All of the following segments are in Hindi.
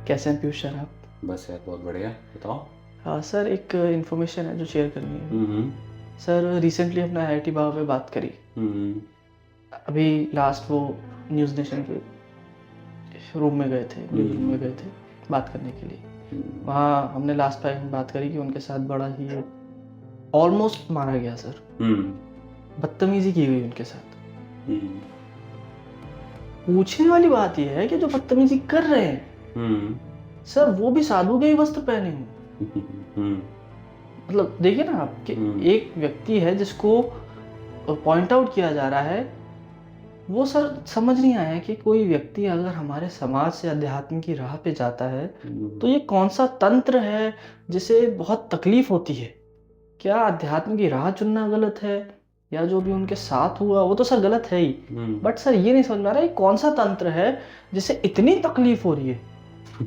कैसे हैं पीयूष सर आप? बस यार बहुत बढ़िया। बताओ। हाँ सर, एक इन्फॉर्मेशन है जो शेयर करनी है। हम्म। सर रिसेंटली अपने आईआईटी बाबा पे बात करी। हम्म। अभी लास्ट वो न्यूज़ नेशन के रूम में गए थे, न्यूज़ रूम में गए थे बात करने के लिए। वहाँ हमने लास्ट टाइम बात करी कि उनके साथ बड़ा ही ऑलमोस्ट मारा गया सर, बदतमीजी की गई उनके साथ। पूछने वाली बात यह है कि जो बदतमीजी कर रहे हैं सर, वो भी साधु के ही वस्त्र पहने हुए। मतलब देखिए ना आप कि एक व्यक्ति है जिसको पॉइंट आउट किया जा रहा है। वो सर समझ नहीं आया कि कोई व्यक्ति अगर हमारे समाज से अध्यात्म की राह पे जाता है तो ये कौन सा तंत्र है जिसे बहुत तकलीफ होती है। क्या अध्यात्म की राह चुनना गलत है या जो भी उनके साथ हुआ वो तो सर गलत है ही, बट सर ये नहीं समझ में आ रहा है कौन सा तंत्र है जिसे इतनी तकलीफ हो रही है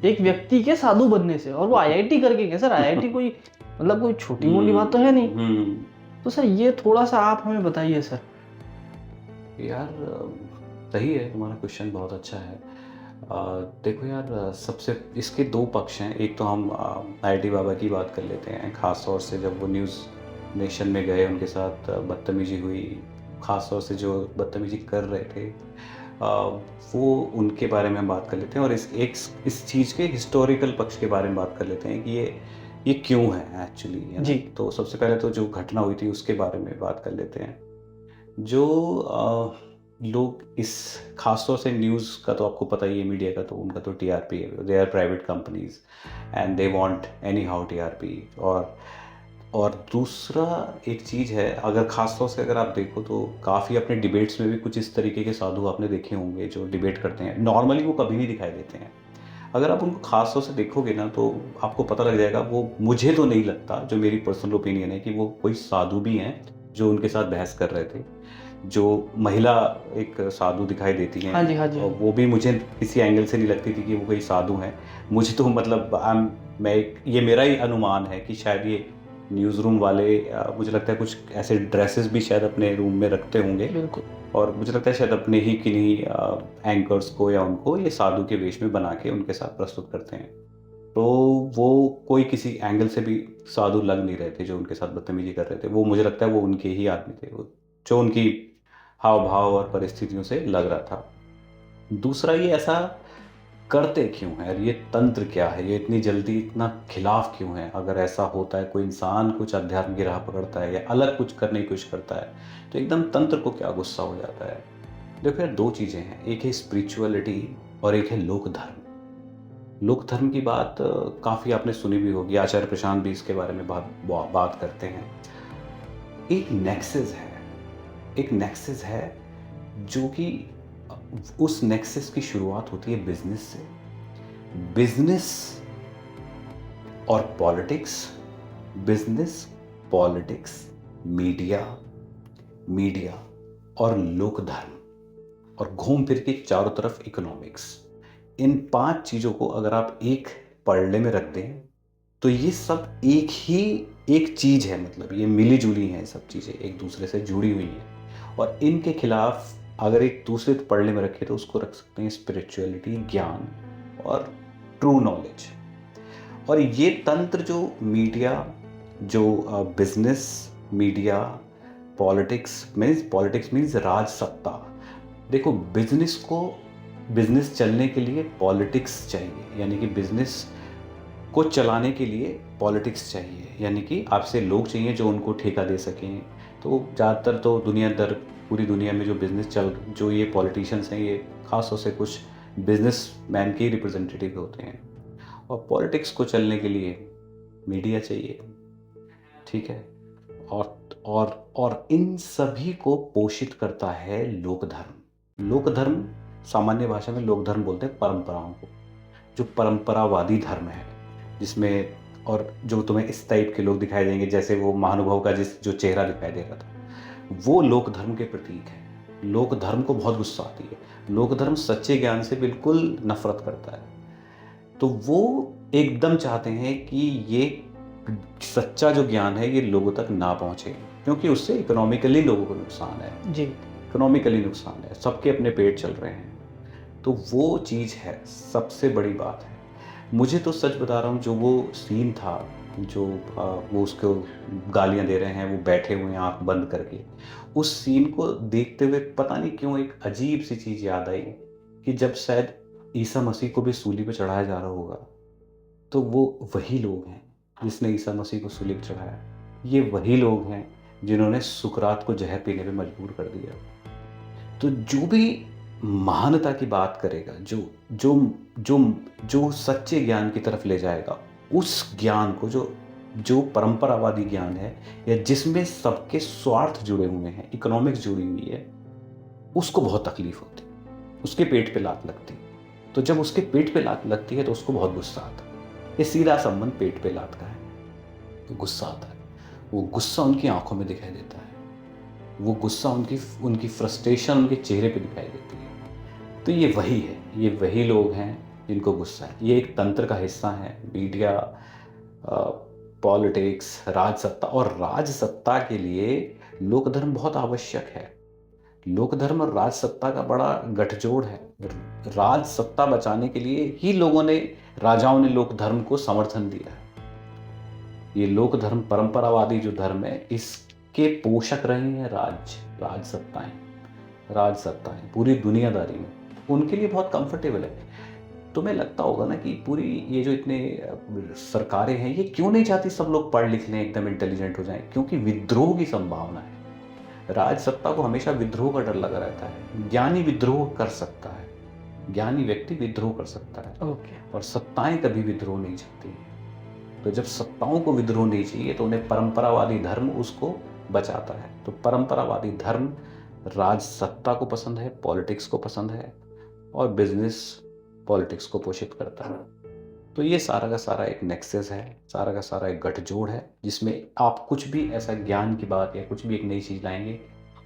एक व्यक्ति के साधु बनने से, और वो आईआईटी करके गए। सर आईआईटी कोई मतलब कोई छोटी मोटी बात तो है नहीं। तो सर ये थोड़ा सा आप हमें बताइए सर। यार सही है, तुम्हारा क्वेश्चन बहुत अच्छा है। देखो यार, सबसे इसके दो पक्ष हैं। एक तो हम आईआईटी बाबा की बात कर लेते हैं, ख़ास तौर से जब वो न्यूज़ नेशन में गए, उनके साथ बदतमीजी हुई। ख़ास तौर से जो बदतमीजी कर रहे थे वो उनके बारे में हम बात कर लेते हैं, और इस चीज़ के हिस्टोरिकल पक्ष के बारे में बात कर लेते हैं कि ये क्यों है एक्चुअली, है जी। ना। तो सबसे पहले तो जो घटना हुई थी उसके बारे में बात कर लेते हैं। जो लोग इस खास तौर से न्यूज़ का तो आपको पता ही है, मीडिया का तो उनका तो टीआरपी है। They are private companies and they want anyhow TRP. और दूसरा एक चीज़ है, अगर खास तौर से अगर आप देखो तो काफ़ी अपने डिबेट्स में भी कुछ इस तरीके के साधु आपने देखे होंगे जो डिबेट करते हैं। नॉर्मली वो कभी नहीं दिखाई देते हैं। अगर आप उनको खास तौर से देखोगे ना तो आपको पता लग जाएगा। वो मुझे तो नहीं लगता, जो मेरी पर्सनल ओपिनियन है, कि वो कोई साधु भी हैं जो उनके साथ बहस कर रहे थे। जो महिला एक साधु दिखाई देती हैं, हाँ जी, हाँ जी, हाँ और जी। वो भी मुझे किसी एंगल से नहीं लगती थी कि वो कोई साधु हैं। मुझे तो मतलब ये मेरा ही अनुमान है कि शायद ये न्यूज़ रूम वाले, मुझे लगता है कुछ ऐसे ड्रेसेस भी शायद अपने रूम में रखते होंगे। बिल्कुल। और मुझे लगता है शायद अपने ही किन्हीं एंकर्स को या उनको ये साधु के वेश में बना के उनके साथ प्रस्तुत करते हैं। तो वो कोई किसी एंगल से भी साधु लग नहीं रहे थे जो उनके साथ बदतमीजी कर रहे थे। वो मुझे लगता है वो उनके ही आदमी थे, वो जो उनकी हाव भाव और परिस्थितियों से लग रहा था। दूसरा, ये ऐसा करते क्यों है, ये तंत्र क्या है, ये इतनी जल्दी इतना खिलाफ क्यों है। अगर ऐसा होता है, कोई इंसान कुछ अध्यात्म की राह पकड़ता है या अलग कुछ करने की कोशिश करता है, तो एकदम तंत्र को क्या गुस्सा हो जाता है। देखो यार, दो चीज़ें हैं, एक है स्पिरिचुअलिटी और एक है लोक धर्म। लोक धर्म की बात काफ़ी आपने सुनी भी होगी, आचार्य प्रशांत भी इसके बारे में बात करते हैं। एक नेक्सस है, एक नेक्सस है जो कि उस नेक्सस की शुरुआत होती है बिजनेस से। बिजनेस और politics, business, politics, media, media और लोक धर्म, और घूम फिर के चारों तरफ इकोनॉमिक्स। इन 5 चीज़ों को अगर आप एक पलड़े में रख दें तो ये सब एक चीज़ है। मतलब ये मिली जुली हैं, सब चीज़ें एक दूसरे से जुड़ी हुई हैं। और इनके खिलाफ अगर एक दूसरे पलड़े में रखें तो उसको रख सकते हैं स्पिरिचुअलिटी, ज्ञान और ट्रू नॉलेज। और ये तंत्र जो मीडिया, जो बिजनेस, मीडिया, पॉलिटिक्स मीन्स राज सत्ता। देखो, बिजनेस चलने के लिए पॉलिटिक्स चाहिए, यानी कि बिजनेस को चलाने के लिए पॉलिटिक्स चाहिए, यानी कि आपसे लोग चाहिए जो उनको ठेका दे सकें। तो ज़्यादातर तो पूरी दुनिया में जो ये पॉलिटिशियंस हैं, ये खास तौर से कुछ बिजनेसमैन के रिप्रेजेंटेटिव होते हैं। और पॉलिटिक्स को चलने के लिए मीडिया चाहिए, ठीक है। और इन सभी को पोषित करता है लोक धर्म। लोक धर्म, सामान्य भाषा में लोक धर्म बोलते हैं परंपराओं को। जो परंपरावादी धर्म है, जिसमें और जो तुम्हें इस टाइप के लोग दिखाई देंगे, जैसे वो महानुभाव का जो चेहरा दिखाई दे रहा था, वो लोक धर्म के प्रतीक है। लोक धर्म को बहुत गुस्सा आती है। लोक धर्म सच्चे ज्ञान से बिल्कुल नफरत करता है। तो वो एकदम चाहते हैं कि ये सच्चा जो ज्ञान है ये लोगों तक ना पहुंचे, क्योंकि उससे इकोनॉमिकली लोगों को नुकसान है। जी। इकोनॉमिकली नुकसान है, सबके अपने पेट चल रहे हैं। तो वो चीज़ है, सबसे बड़ी बात है। मुझे तो सच बता रहा हूँ, जो वो सीन था, जो वो उसको गालियाँ दे रहे हैं, वो बैठे हुए हैं आँख बंद करके, उस सीन को देखते हुए पता नहीं क्यों एक अजीब सी चीज़ याद आई कि जब शायद ईसा मसीह को भी सूली पे चढ़ाया जा रहा होगा, तो वो वही लोग हैं जिसने ईसा मसीह को सूली पे चढ़ाया। ये वही लोग हैं जिन्होंने सुकरात को जहर पीने पे मजबूर कर दिया। तो जो भी महानता की बात करेगा, जो जो जो जो सच्चे ज्ञान की तरफ ले जाएगा, उस ज्ञान को, जो जो परंपरावादी ज्ञान है या जिसमें सबके स्वार्थ जुड़े हुए हैं, इकोनॉमिक्स जुड़ी हुई है, उसको बहुत तकलीफ होती है, उसके पेट पे लात लगती है। तो जब उसके पेट पे लात लगती है तो उसको बहुत गुस्सा आता है। ये सीधा संबंध पेट पे लात का है, तो गुस्सा आता है। वो गुस्सा उनकी आंखों में दिखाई देता है, वो गुस्सा उनकी उनकी फ्रस्ट्रेशन उनके चेहरे पे दिखाई देती है। तो ये वही है, ये वही लोग हैं जिनको गुस्सा है। ये एक तंत्र का हिस्सा है, मीडिया, पॉलिटिक्स, राजसत्ता। और राजसत्ता के लिए लोकधर्म बहुत आवश्यक है। लोकधर्म और राजसत्ता का बड़ा गठजोड़ है। राजसत्ता बचाने के लिए ही लोगों ने, राजाओं ने लोकधर्म को समर्थन दिया है। ये लोकधर्म, परंपरावादी जो धर्म है, इसके पोषक रहे हैं राजसत्ताएं पूरी दुनियादारी में। उनके लिए बहुत कंफर्टेबल है। तुम्हें लगता होगा ना कि पूरी ये जो इतने सरकारें हैं, ये क्यों नहीं चाहती सब लोग पढ़ लिख लें, एकदम इंटेलिजेंट हो जाएं? क्योंकि विद्रोह की संभावना है। राजसत्ता को हमेशा विद्रोह का डर लगा रहता है। ज्ञानी विद्रोह कर सकता है, ज्ञानी व्यक्ति विद्रोह कर सकता है। और सत्ताएं कभी विद्रोह नहीं चाहती। तो जब सत्ताओं को विद्रोह नहीं चाहिए तो उन्हें परंपरावादी धर्म उसको बचाता है। तो परंपरावादी धर्म राजसत्ता को पसंद है, पॉलिटिक्स को पसंद है, और बिजनेस पॉलिटिक्स को पोषित करता है। तो ये सारा का सारा एक नेक्सस है, सारा का सारा एक गठजोड़ है, जिसमें आप कुछ भी ऐसा ज्ञान की बात या कुछ भी एक नई चीज़ लाएंगे,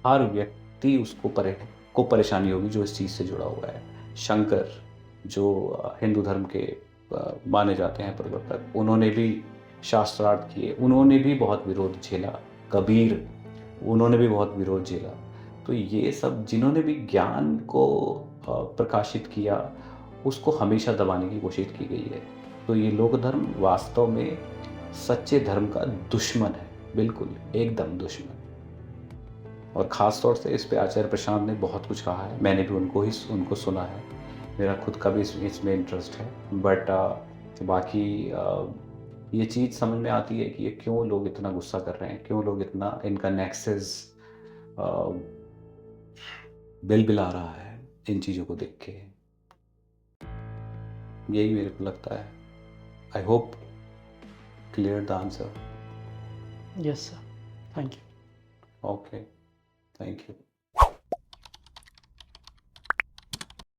हर व्यक्ति को परेशानी होगी जो इस चीज़ से जुड़ा हुआ है। शंकर, जो हिंदू धर्म के माने जाते हैं प्रवर्तक, उन्होंने भी शास्त्रार्थ किए, उन्होंने भी बहुत विरोध झेला। कबीर, उन्होंने भी बहुत विरोध झेला। तो ये सब जिन्होंने भी ज्ञान को प्रकाशित किया, उसको हमेशा दबाने की कोशिश की गई है। तो ये लोक धर्म वास्तव में सच्चे धर्म का दुश्मन है, बिल्कुल एकदम दुश्मन। और ख़ास तौर से इस पे आचार्य प्रशांत ने बहुत कुछ कहा है। मैंने भी उनको सुना है, मेरा खुद का भी इसमें इंटरेस्ट है। बट बाकी ये चीज़ समझ में आती है कि ये क्यों लोग इतना गुस्सा कर रहे हैं, क्यों लोग इतना, इनका नेक्सस बिलबिला रहा है इन चीज़ों को देख के। यही मेरे को लगता है। I hope clear the answer. Yes sir, thank you. Okay, thank you.